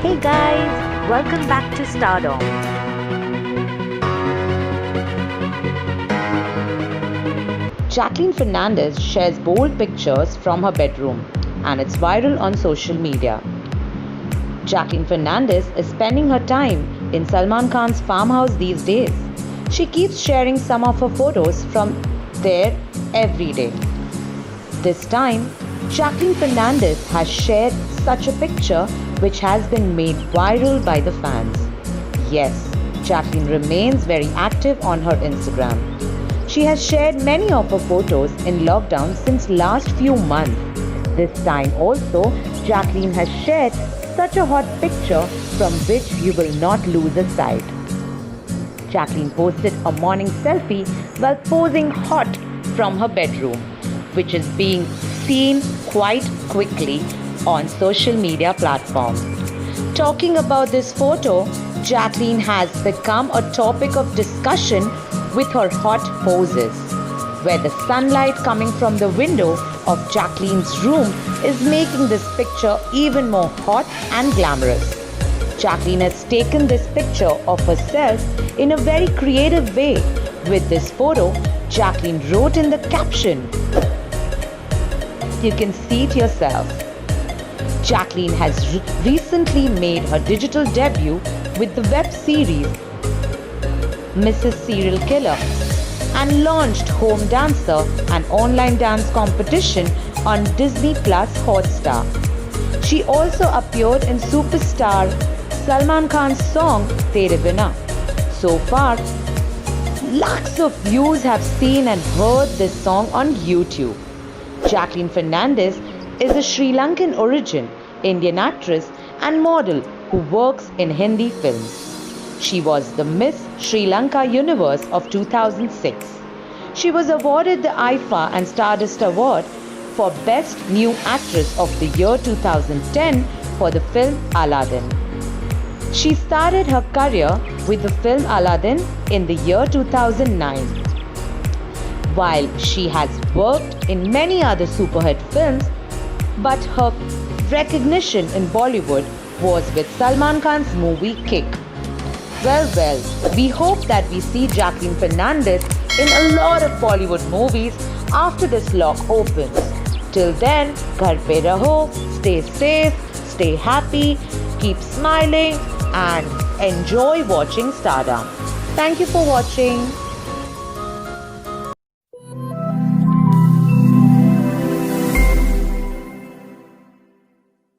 Hey guys, welcome back to Stardom. Jacqueline Fernandez shares bold pictures from her bedroom and it's viral on social media. Jacqueline Fernandez is spending her time in Salman Khan's farmhouse these days. She keeps sharing some of her photos from there every day. This time, Jacqueline Fernandez has shared such a picture which has been made viral by the fans. Yes, Jacqueline remains very active on her Instagram. She has shared many of her photos in lockdown since last few months. This time also, Jacqueline has shared such a hot picture from which you will not lose a sight. Jacqueline posted a morning selfie while posing hot from her bedroom, which is being seen quite quickly on social media platforms. Talking about this photo, Jacqueline has become a topic of discussion with her hot poses, where the sunlight coming from the window of Jacqueline's room is making this picture even more hot and glamorous. Jacqueline has taken this picture of herself in a very creative way. With this photo, Jacqueline wrote in the caption, "You can see it yourself." Jacqueline has recently made her digital debut with the web series Mrs. Serial Killer and launched Home Dancer, an online dance competition on Disney Plus Hotstar. She also appeared in superstar Salman Khan's song Tere Bina. So far, lakhs of views have seen and heard this song on YouTube. Jacqueline Fernandez is a Sri Lankan origin Indian actress and model who works in Hindi films. She was the Miss Sri Lanka Universe of 2006. She was awarded the IFA and Stardust Award for Best New Actress of the year 2010 for the film Aladdin. She started her career with the film Aladdin in the year 2009. While she has worked in many other superhit films, but her recognition in Bollywood was with Salman Khan's movie Kick. Well, we hope that we see Jacqueline Fernandez in a lot of Bollywood movies after this lock opens. Till then, ghar pe raho, stay safe, stay happy, keep smiling and enjoy watching Stardom. Thank you for watching.